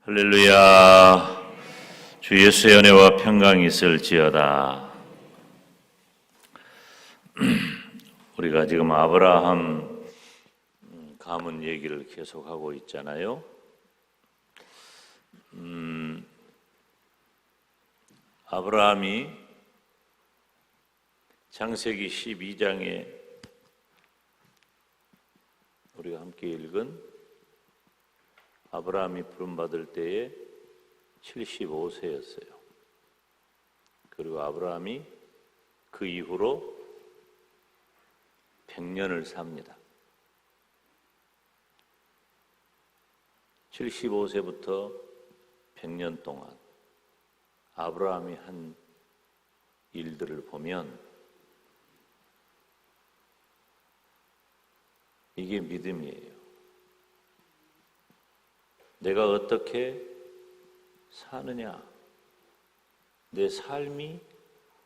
할렐루야. 주 예수의 은혜와 평강이 있을지어다. 우리가 지금 아브라함 가문 얘기를 계속하고 있잖아요. 아브라함이 창세기 12장에 우리가 함께 읽은 아브라함이 부름받을 때에 75세였어요. 그리고 아브라함이 그 이후로 100년을 삽니다. 75세부터 100년 동안 아브라함이 한 일들을 보면 이게 믿음이에요. 내가 어떻게 사느냐, 내 삶이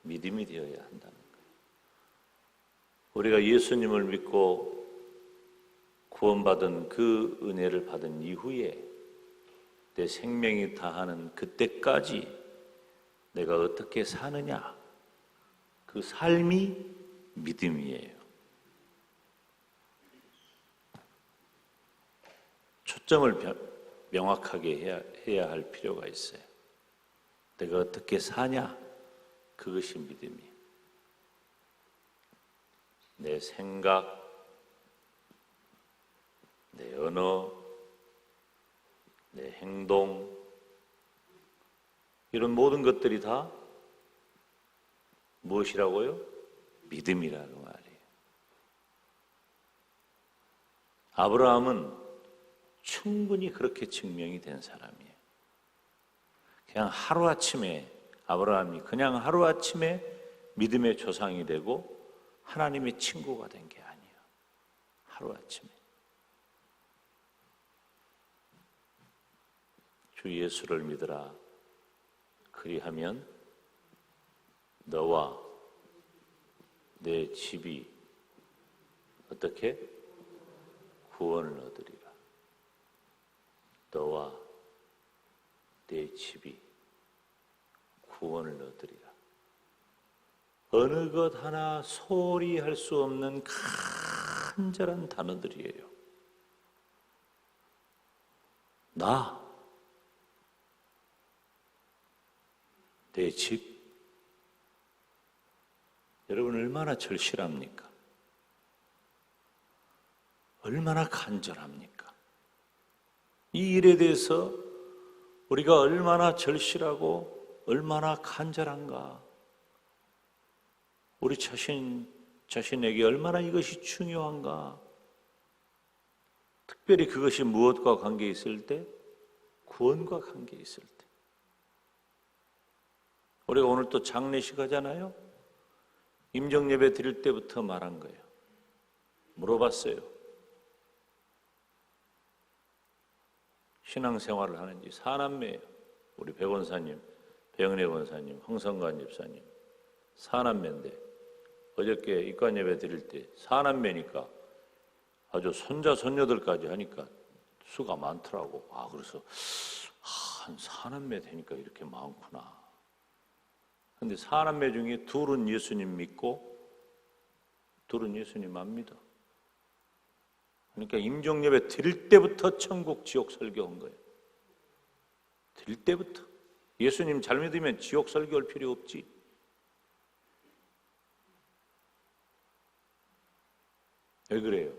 믿음이 되어야 한다는 거예요. 우리가 예수님을 믿고 구원받은 그 은혜를 받은 이후에 내 생명이 다하는 그때까지 내가 어떻게 사느냐, 그 삶이 믿음이에요. 초점을 명확하게 해야 할 필요가 있어요. 내가 어떻게 사냐? 그것이 믿음이에요. 내 생각, 내 언어, 내 행동, 이런 모든 것들이 다 무엇이라고요? 믿음이라는 말이에요. 아브라함은 충분히 그렇게 증명이 된 사람이에요. 그냥 하루아침에 아브라함이 그냥 하루아침에 믿음의 조상이 되고 하나님의 친구가 된 게 아니에요. 하루아침에. 주 예수를 믿으라. 그리하면 너와 내 집이 어떻게? 구원을 얻으리라. 너와 내 집이 구원을 얻으리라. 어느 것 하나 소홀히 할 수 없는 간절한 단어들이에요. 나, 내 집. 여러분 얼마나 절실합니까? 얼마나 간절합니까? 이 일에 대해서 우리가 얼마나 절실하고 얼마나 간절한가? 우리 자신에게 얼마나 이것이 중요한가? 특별히 그것이 무엇과 관계 있을 때? 구원과 관계 있을 때. 우리가 오늘 또 장례식 하잖아요. 임정예배 드릴 때부터 말한 거예요. 물어봤어요. 신앙생활을 하는지. 사남매예요. 우리 배 권사님, 배영래 권사님, 황성관 집사님 사남매인데 어저께 입관예배 드릴 때 사남매니까 아주 손자 손녀들까지 하니까 수가 많더라고. 그래서 한 사남매 되니까 이렇게 많구나. 근데 사남매 중에 둘은 예수님 믿고 둘은 예수님 안 믿어. 그러니까 임종예배 드릴 때부터 천국 지옥 설교한 거예요. 드릴 때부터. 예수님 잘 믿으면 지옥 설교할 필요 없지. 왜 그래요?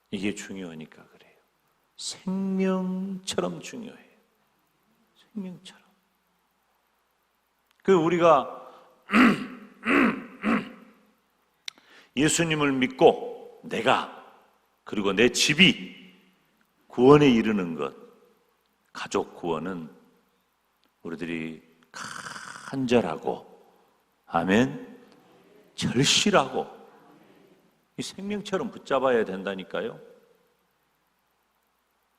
이게 중요하니까 그래요. 생명처럼 중요해요. 생명처럼. 우리가 예수님을 믿고 내가 그리고 내 집이 구원에 이르는 것, 가족 구원은 우리들이 간절하고 아멘, 절실하고 이 생명처럼 붙잡아야 된다니까요.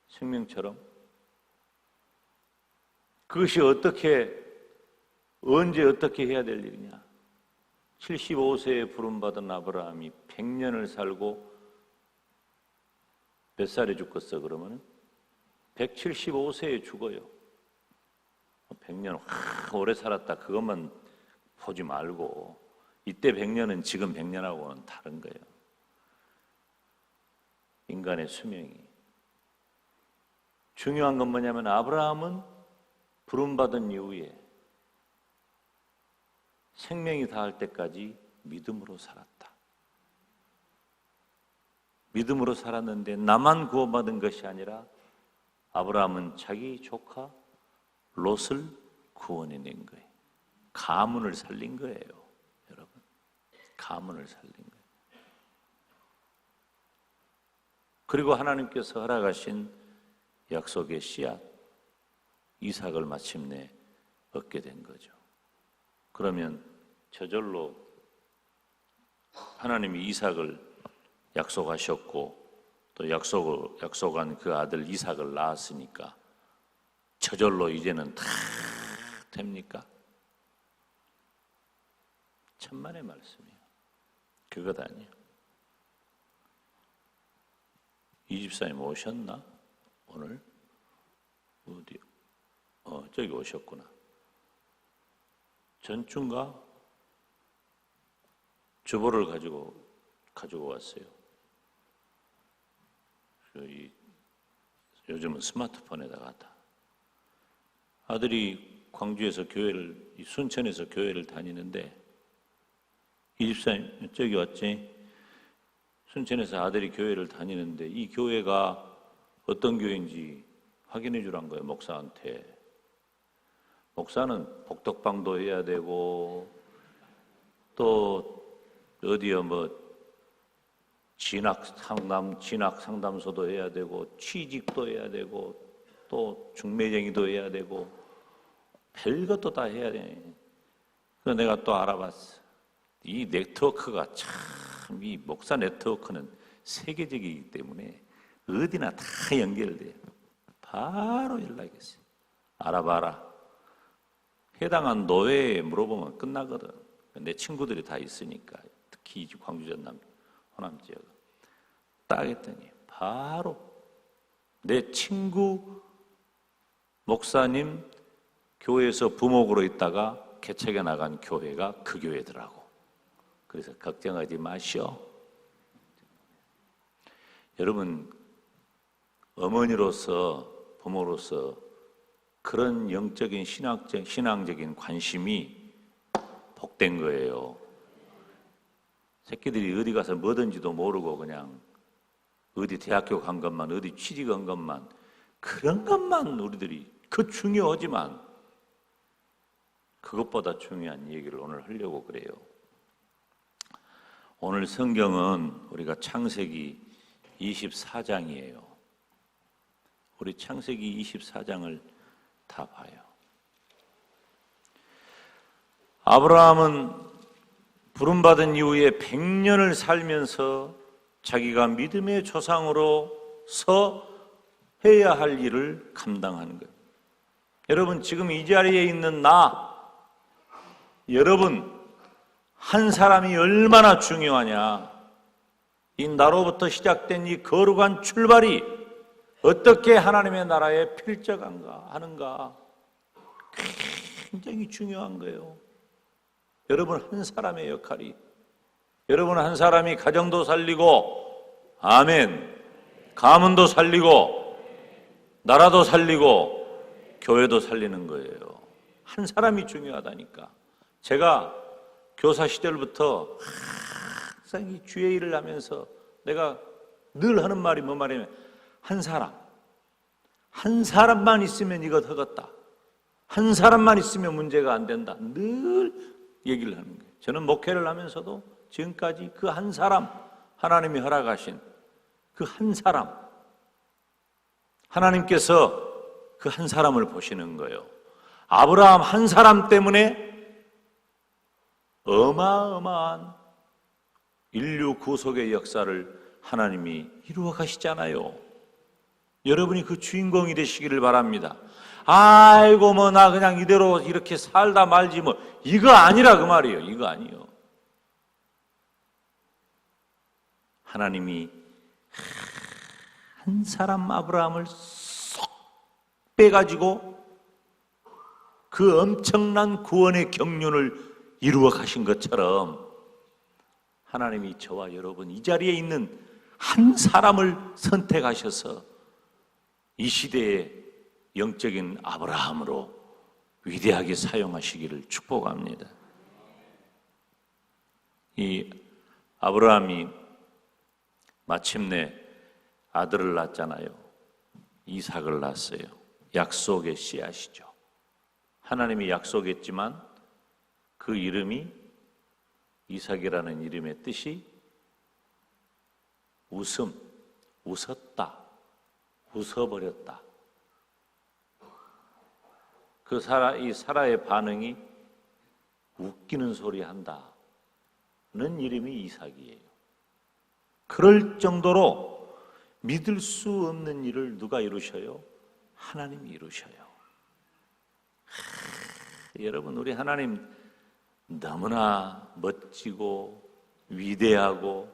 생명처럼. 그것이 언제 어떻게 해야 될 일이냐? 75세에 부름받은 아브라함이 100년을 살고 몇 살에 죽겠어 그러면 175세에 죽어요. 100년 오래 살았다 그것만 보지 말고 이때 100년은 지금 100년하고는 다른 거예요. 인간의 수명이. 중요한 건 뭐냐면 아브라함은 부름받은 이후에 생명이 다할 때까지 믿음으로 살았다. 믿음으로 살았는데 나만 구원받은 것이 아니라 아브라함은 자기 조카 롯을 구원해낸 거예요. 가문을 살린 거예요. 여러분, 가문을 살린 거예요. 그리고 하나님께서 허락하신 약속의 씨앗 이삭을 마침내 얻게 된 거죠. 그러면 저절로 하나님이 이삭을 약속하셨고 또 약속한 그 아들 이삭을 낳았으니까 저절로 이제는 다 됩니까? 천만의 말씀이에요. 그것 아니에요. 이 집사님 오셨나? 오늘? 어디? 저기 오셨구나. 전주인가? 주보를 가지고 왔어요. 요즘은 스마트폰에다가 다. 아들이 광주에서 순천에서 교회를 다니는데 이 집사님 저기 왔지? 순천에서 아들이 교회를 다니는데 이 교회가 어떤 교회인지 확인해 주란 거예요, 목사한테. 목사는 복덕방도 해야 되고 또 어디요 진학 상담소도 해야 되고 취직도 해야 되고 또 중매쟁이도 해야 되고 별것도 다 해야 돼. 그래서 내가 또 알아봤어. 이 네트워크가 참, 이 목사 네트워크는 세계적이기 때문에 어디나 다 연결돼요. 바로 연락했어요. 알아봐라. 해당한 노회에 물어보면 끝나거든. 내 친구들이 다 있으니까. 특히 광주 전남 호남 지역. 딱 했더니 바로 내 친구 목사님 교회에서 부목으로 있다가 개척해 나간 교회가 그 교회더라고. 그래서 걱정하지 마시오. 여러분, 어머니로서 부모로서 그런 영적인 신앙적인 관심이 복된 거예요. 새끼들이 어디 가서 뭐든지도 모르고 그냥 어디 대학교 간 것만, 어디 취직한 것만, 그런 것만 우리들이 그 중요하지만 그것보다 중요한 얘기를 오늘 하려고 그래요. 오늘 성경은 우리가 창세기 24장이에요. 우리 창세기 24장을 다 봐요. 아브라함은 부름받은 이후에 100년을 살면서 자기가 믿음의 조상으로서 해야 할 일을 감당하는 거예요. 여러분, 지금 이 자리에 있는 여러분 한 사람이 얼마나 중요하냐. 이 나로부터 시작된 이 거룩한 출발이 어떻게 하나님의 나라에 하는가 굉장히 중요한 거예요. 여러분 한 사람의 역할이, 여러분 한 사람이 가정도 살리고, 아멘, 가문도 살리고, 나라도 살리고, 교회도 살리는 거예요. 한 사람이 중요하다니까. 제가 교사 시절부터 항상 이 주의 일을 하면서 내가 늘 하는 말이 뭐 말이냐면, 한 사람만 있으면 이것 하겠다. 한 사람만 있으면 문제가 안 된다. 늘 얘기를 하는 거예요. 저는 목회를 하면서도 지금까지 그 한 사람, 하나님이 허락하신 그 한 사람, 하나님께서 그 한 사람을 보시는 거예요. 아브라함 한 사람 때문에 어마어마한 인류 구속의 역사를 하나님이 이루어 가시잖아요. 여러분이 그 주인공이 되시기를 바랍니다. 아이고 나 그냥 이대로 이렇게 살다 말지 이거 아니라 그 말이에요. 이거 아니에요. 하나님이 한 사람 아브라함을 쏙 빼가지고 그 엄청난 구원의 경륜을 이루어 가신 것처럼 하나님이 저와 여러분 이 자리에 있는 한 사람을 선택하셔서 이 시대의 영적인 아브라함으로 위대하게 사용하시기를 축복합니다. 이 아브라함이 마침내 아들을 낳았잖아요. 이삭을 낳았어요. 약속의 씨앗이죠. 하나님이 약속했지만 그 이름이 이삭이라는 이름의 뜻이 웃음, 웃었다, 웃어버렸다. 이 사라의 반응이 웃기는 소리 한다는 이름이 이삭이에요. 그럴 정도로 믿을 수 없는 일을 누가 이루셔요? 하나님이 이루셔요. 여러분, 우리 하나님 너무나 멋지고 위대하고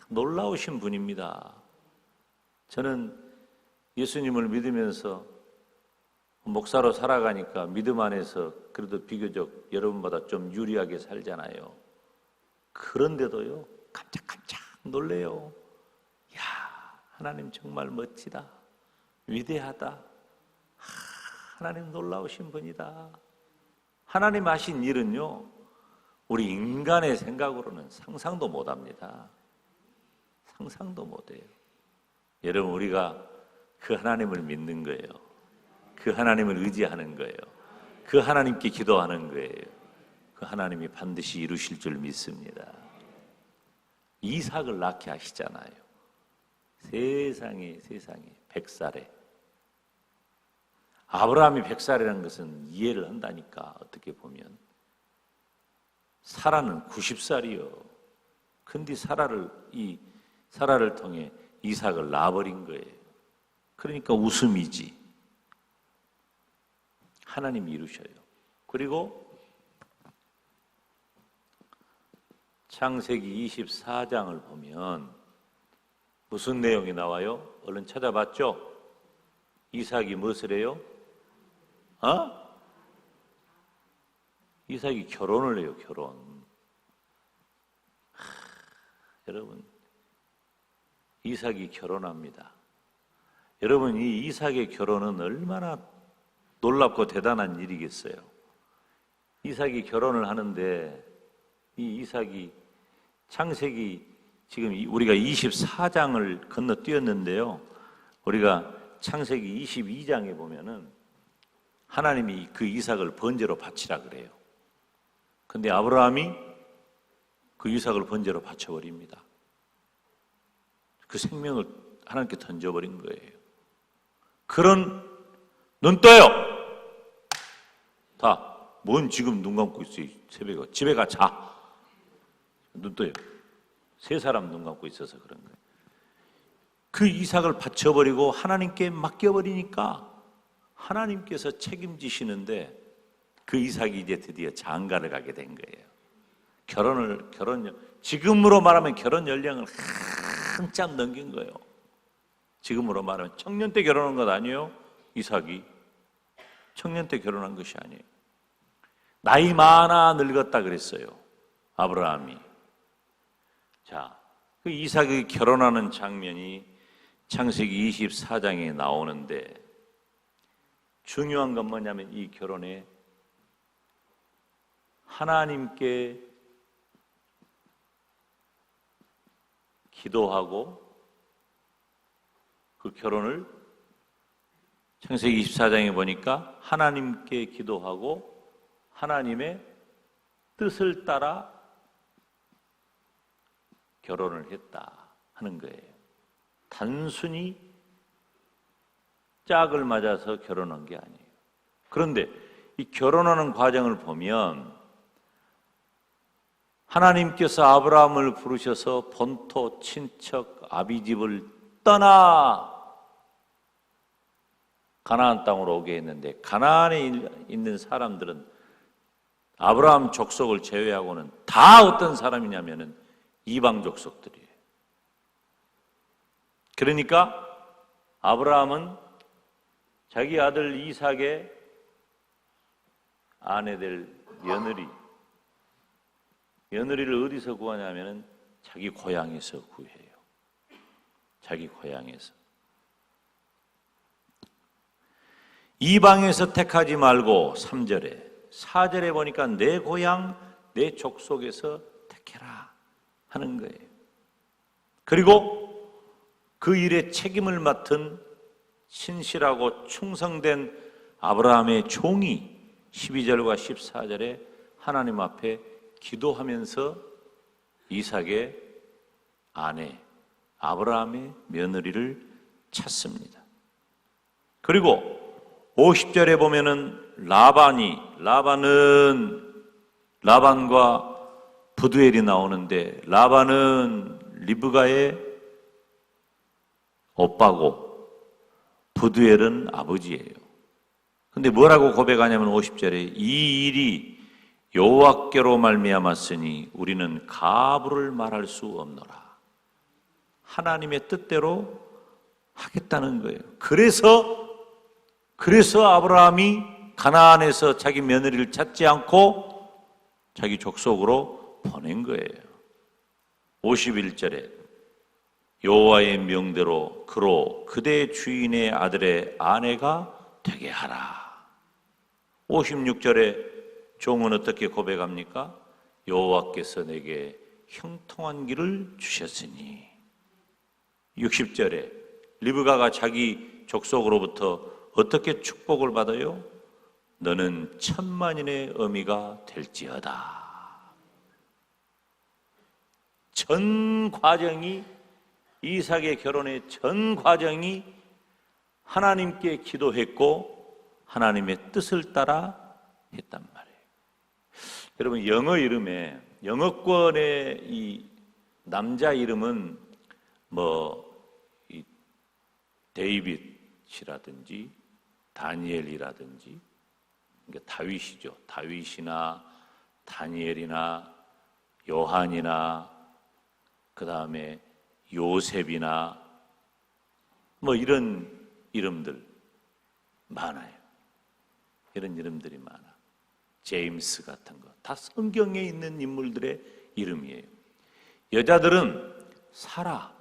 놀라우신 분입니다. 저는 예수님을 믿으면서 목사로 살아가니까 믿음 안에서 그래도 비교적 여러분보다 좀 유리하게 살잖아요. 그런데도요, 깜짝깜짝 놀래요. 야, 하나님 정말 멋지다. 위대하다. 하나님 놀라우신 분이다. 하나님 하신 일은요, 우리 인간의 생각으로는 상상도 못합니다. 상상도 못해요. 여러분, 우리가 그 하나님을 믿는 거예요. 그 하나님을 의지하는 거예요. 그 하나님께 기도하는 거예요. 그 하나님이 반드시 이루실 줄 믿습니다. 이삭을 낳게 하시잖아요. 세상에 100살에. 아브라함이 100살이라는 것은 이해를 한다니까. 어떻게 보면 사라는 90살이요. 근데 사라를 통해 이삭을 낳아버린 거예요. 그러니까 웃음이지. 하나님이 이루셔요. 그리고 창세기 24장을 보면 무슨 내용이 나와요? 얼른 찾아봤죠? 이삭이 무엇을 해요? 이삭이 결혼을 해요, 결혼. 여러분, 이삭이 결혼합니다. 여러분, 이 이삭의 결혼은 얼마나 놀랍고 대단한 일이겠어요. 이삭이 결혼을 하는데 이 이삭이 창세기 지금 우리가 24장을 건너뛰었는데요. 우리가 창세기 22장에 보면은 하나님이 그 이삭을 번제로 바치라 그래요. 근데 아브라함이 그 이삭을 번제로 바쳐버립니다. 그 생명을 하나님께 던져버린 거예요. 그런 눈 떠요. 다. 뭔 지금 눈 감고 있어요. 새벽에. 집에 가 자. 눈 떠요. 세 사람 눈 감고 있어서 그런 거예요. 그 이삭을 바쳐버리고 하나님께 맡겨버리니까 하나님께서 책임지시는데 그 이삭이 이제 드디어 장가를 가게 된 거예요. 지금으로 말하면 결혼 연령을 한참 넘긴 거예요. 지금으로 말하면 청년 때 결혼한 것 아니에요? 이삭이 청년 때 결혼한 것이 아니에요. 나이 많아 늙었다 그랬어요. 아브라함이. 자, 그 이삭이 결혼하는 장면이 창세기 24장에 나오는데 중요한 건 뭐냐면 이 결혼에 하나님께 기도하고 그 결혼을 창세기 24장에 보니까 하나님께 기도하고 하나님의 뜻을 따라 결혼을 했다 하는 거예요. 단순히 짝을 맞아서 결혼한 게 아니에요. 그런데 이 결혼하는 과정을 보면 하나님께서 아브라함을 부르셔서 본토 친척 아비집을 떠나 가나안 땅으로 오게 했는데 가나안에 있는 사람들은 아브라함 족속을 제외하고는 다 어떤 사람이냐면은 이방 족속들이에요. 그러니까 아브라함은 자기 아들 이삭의 아내 될 며느리를 어디서 구하냐면은 자기 고향에서 구해요. 자기 고향에서. 이방에서 택하지 말고 3절에 4절에 보니까 내 고향 내 족속에서 택해라 하는 거예요. 그리고 그 일에 책임을 맡은 신실하고 충성된 아브라함의 종이 12절과 14절에 하나님 앞에 기도하면서 이삭의 아내 아브라함의 며느리를 찾습니다. 그리고 50절에 보면은 라반과 부두엘이 나오는데 라반은 리브가의 오빠고 부두엘은 아버지예요. 근데 뭐라고 고백하냐면 50절에 이 일이 여호와께로 말미암았으니 우리는 가부를 말할 수 없노라. 하나님의 뜻대로 하겠다는 거예요. 그래서 아브라함이 가나안에서 자기 며느리를 찾지 않고 자기 족속으로 보낸 거예요. 51절에 여호와의 명대로 그로 그대 주인의 아들의 아내가 되게 하라. 56절에 종은 어떻게 고백합니까? 여호와께서 내게 형통한 길을 주셨으니. 60절에 리브가가 자기 족속으로부터 어떻게 축복을 받아요? 너는 천만인의 어미가 될지어다. 전 과정이 이삭의 결혼의 전 과정이 하나님께 기도했고 하나님의 뜻을 따라 했단 말이에요. 여러분 영어권의 이 남자 이름은 이 데이빗이라든지 다니엘이라든지 그러니까 다윗이죠. 다윗이나 다니엘이나 요한이나 그 다음에 요셉이나 이런 이름들 많아요. 이런 이름들이 많아. 제임스 같은 거 다 성경에 있는 인물들의 이름이에요. 여자들은 사라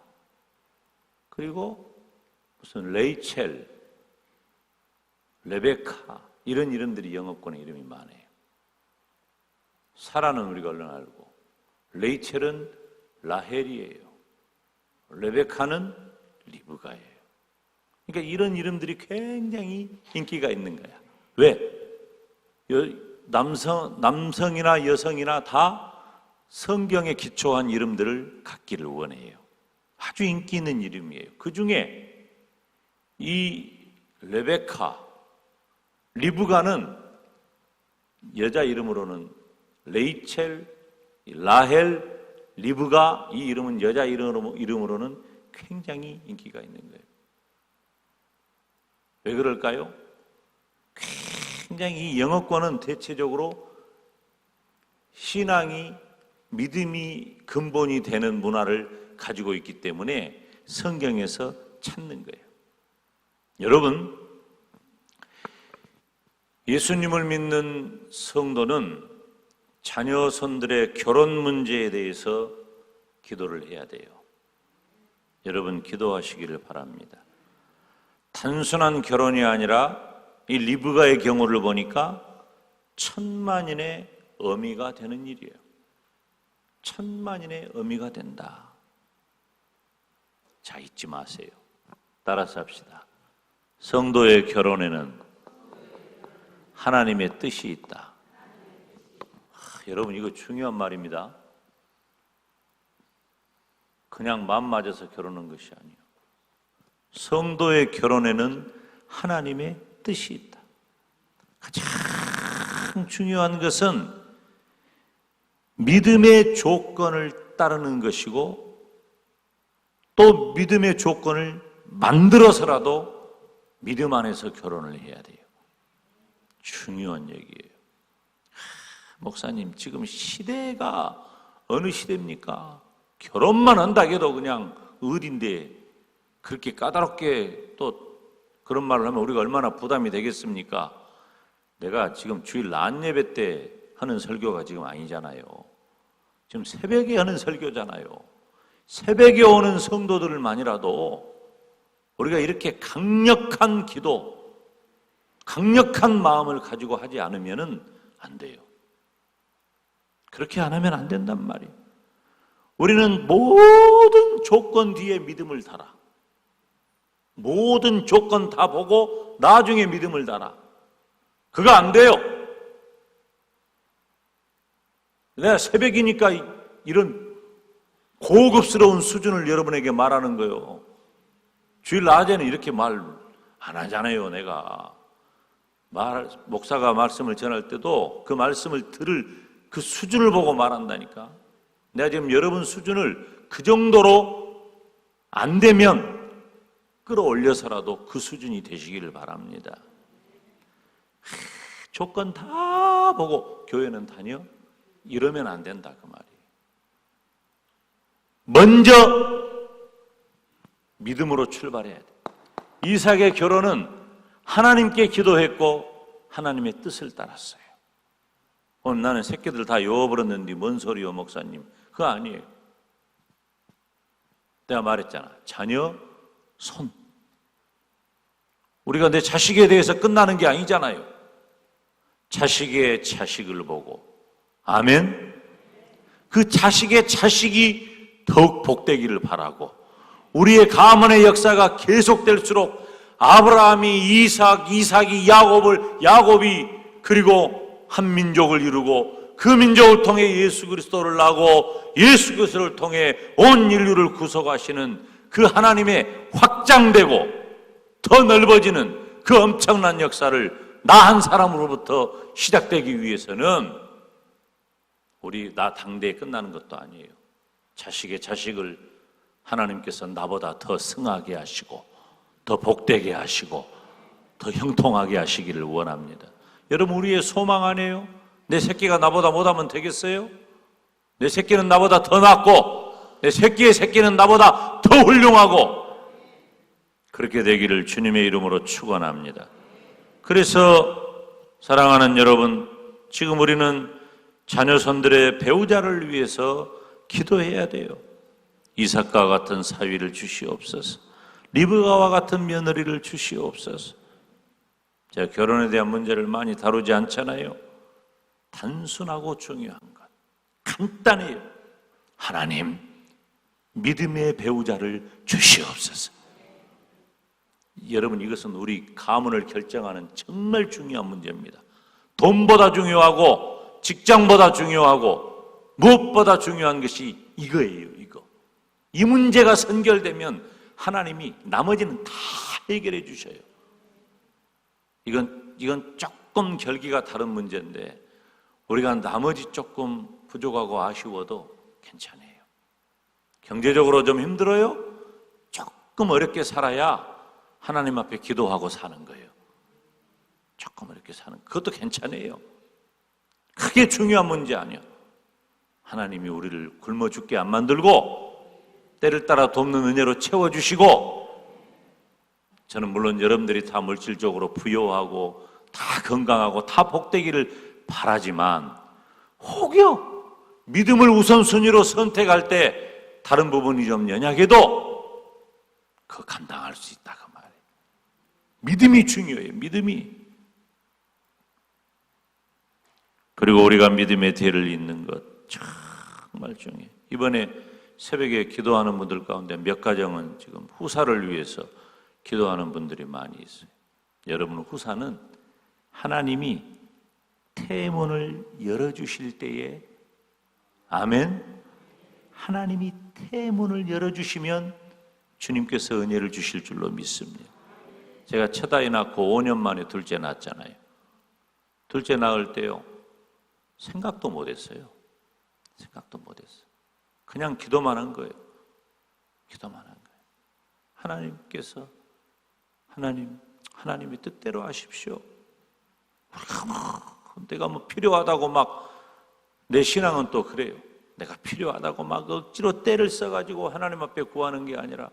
그리고 무슨 레이첼, 레베카 이런 이름들이 영어권의 이름이 많아요. 사라는 우리가 얼른 알고 레이첼은 라헬이에요. 레베카는 리브가예요. 그러니까 이런 이름들이 굉장히 인기가 있는 거야. 왜? 남성이나 여성이나 다 성경에 기초한 이름들을 갖기를 원해요. 아주 인기 있는 이름이에요. 그 중에 이 레베카, 리브가는 여자 이름으로는 레이첼, 라헬, 리브가 이 이름은 여자 이름으로는 굉장히 인기가 있는 거예요. 왜 그럴까요? 굉장히 이 영어권은 대체적으로 신앙이 믿음이 근본이 되는 문화를 가지고 있기 때문에 성경에서 찾는 거예요. 여러분, 예수님을 믿는 성도는 자녀손들의 결혼 문제에 대해서 기도를 해야 돼요. 여러분 기도하시기를 바랍니다. 단순한 결혼이 아니라 이 리브가의 경우를 보니까 천만인의 어미가 되는 일이에요. 천만인의 어미가 된다. 자, 잊지 마세요. 따라서 합시다. 성도의 결혼에는 하나님의 뜻이 있다. 여러분 이거 중요한 말입니다. 그냥 마음 맞아서 결혼한 것이 아니에요. 성도의 결혼에는 하나님의 뜻이 있다. 가장 중요한 것은 믿음의 조건을 따르는 것이고 또 믿음의 조건을 만들어서라도 믿음 안에서 결혼을 해야 돼요. 중요한 얘기예요. 목사님, 지금 시대가 어느 시대입니까? 결혼만 한다고 해도 그냥 어딘데 그렇게 까다롭게 또 그런 말을 하면 우리가 얼마나 부담이 되겠습니까? 내가 지금 주일 낮 예배 때 하는 설교가 지금 아니잖아요. 지금 새벽에 하는 설교잖아요. 새벽에 오는 성도들만이라도 우리가 이렇게 강력한 기도, 강력한 마음을 가지고 하지 않으면 안 돼요. 그렇게 안 하면 안 된단 말이에요. 우리는 모든 조건 뒤에 믿음을 달아. 모든 조건 다 보고 나중에 믿음을 달아. 그거 안 돼요. 내가 새벽이니까 이런 고급스러운 수준을 여러분에게 말하는 거예요. 주일 낮에는 이렇게 말 안 하잖아요. 내가 목사가 말씀을 전할 때도 그 말씀을 들을 그 수준을 보고 말한다니까. 내가 지금 여러분 수준을 그 정도로 안 되면 끌어올려서라도 그 수준이 되시기를 바랍니다. 조건 다 보고 교회는 다녀? 이러면 안 된다 그 말이에요. 먼저 믿음으로 출발해야 돼. 이삭의 결혼은 하나님께 기도했고 하나님의 뜻을 따랐어요. 오늘 나는 새끼들 다 여어버렸는데 뭔 소리요 목사님? 그거 아니에요. 내가 말했잖아. 자녀, 손. 우리가 내 자식에 대해서 끝나는 게 아니잖아요. 자식의 자식을 보고 아멘. 그 자식의 자식이 더욱 복되기를 바라고 우리의 가문의 역사가 계속될수록 아브라함이 이삭이 야곱이 그리고 한 민족을 이루고 그 민족을 통해 예수 그리스도를 낳고 예수 그리스도를 통해 온 인류를 구속하시는 그 하나님의 확장되고 더 넓어지는 그 엄청난 역사를 나 한 사람으로부터 시작되기 위해서는 나 당대에 끝나는 것도 아니에요. 자식의 자식을 하나님께서 나보다 더 승하게 하시고 더 복되게 하시고 더 형통하게 하시기를 원합니다. 여러분 우리의 소망 아니에요? 내 새끼가 나보다 못하면 되겠어요? 내 새끼는 나보다 더 낫고 내 새끼의 새끼는 나보다 더 훌륭하고 그렇게 되기를 주님의 이름으로 축원합니다. 그래서 사랑하는 여러분, 지금 우리는 자녀손들의 배우자를 위해서 기도해야 돼요. 이삭과 같은 사위를 주시옵소서. 리브가와 같은 며느리를 주시옵소서. 제가 결혼에 대한 문제를 많이 다루지 않잖아요. 단순하고 중요한 것, 간단해요. 하나님, 믿음의 배우자를 주시옵소서. 여러분, 이것은 우리 가문을 결정하는 정말 중요한 문제입니다. 돈보다 중요하고 직장보다 중요하고 무엇보다 중요한 것이 이거예요. 이 문제가 선결되면 하나님이 나머지는 다 해결해 주셔요. 이건 조금 결기가 다른 문제인데 우리가 나머지 조금 부족하고 아쉬워도 괜찮아요. 경제적으로 좀 힘들어요? 조금 어렵게 살아야 하나님 앞에 기도하고 사는 거예요. 조금 어렵게 사는 그것도 괜찮아요. 크게 중요한 문제 아니야. 하나님이 우리를 굶어 죽게 안 만들고 때를 따라 돕는 은혜로 채워주시고 저는 물론 여러분들이 다 물질적으로 부유하고 다 건강하고 다 복되기를 바라지만 혹여 믿음을 우선순위로 선택할 때 다른 부분이 좀 연약해도 그거 감당할 수 있다 그 말이에요. 믿음이 중요해요. 믿음이. 그리고 우리가 믿음의 뒤를 잇는 것 정말 중요해요. 이번에 새벽에 기도하는 분들 가운데 몇 가정은 지금 후사를 위해서 기도하는 분들이 많이 있어요. 여러분, 후사는 하나님이 태문을 열어주실 때에 아멘. 하나님이 태문을 열어주시면 주님께서 은혜를 주실 줄로 믿습니다. 제가 첫 아이 낳고 5년 만에 둘째 낳았잖아요. 둘째 낳을 때요 생각도 못했어요. 생각도 못했어요. 그냥 기도만 한 거예요. 기도만 한 거예요. 하나님께서 하나님의 뜻대로 하십시오. 내가 뭐 필요하다고 막 내 신앙은 또 그래요. 내가 필요하다고 막 억지로 때를 써가지고 하나님 앞에 구하는 게 아니라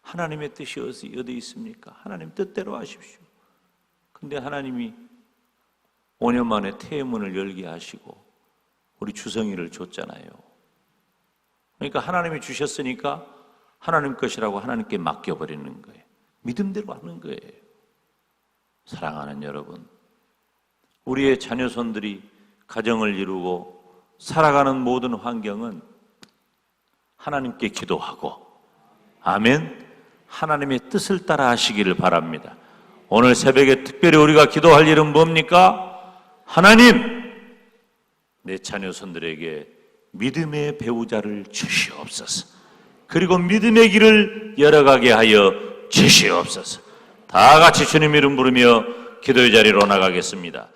하나님의 뜻이 어디 있습니까? 하나님 뜻대로 하십시오. 근데 하나님이 5년 만에 태문을 열게 하시고 우리 주성이를 줬잖아요. 그러니까 하나님이 주셨으니까 하나님 것이라고 하나님께 맡겨버리는 거예요. 믿음대로 하는 거예요. 사랑하는 여러분, 우리의 자녀손들이 가정을 이루고 살아가는 모든 환경은 하나님께 기도하고, 아멘, 하나님의 뜻을 따라 하시기를 바랍니다. 오늘 새벽에 특별히 우리가 기도할 일은 뭡니까? 하나님, 내 자녀손들에게 믿음의 배우자를 주시옵소서. 그리고 믿음의 길을 열어가게 하여 주시옵소서. 다 같이 주님 이름 부르며 기도의 자리로 나가겠습니다.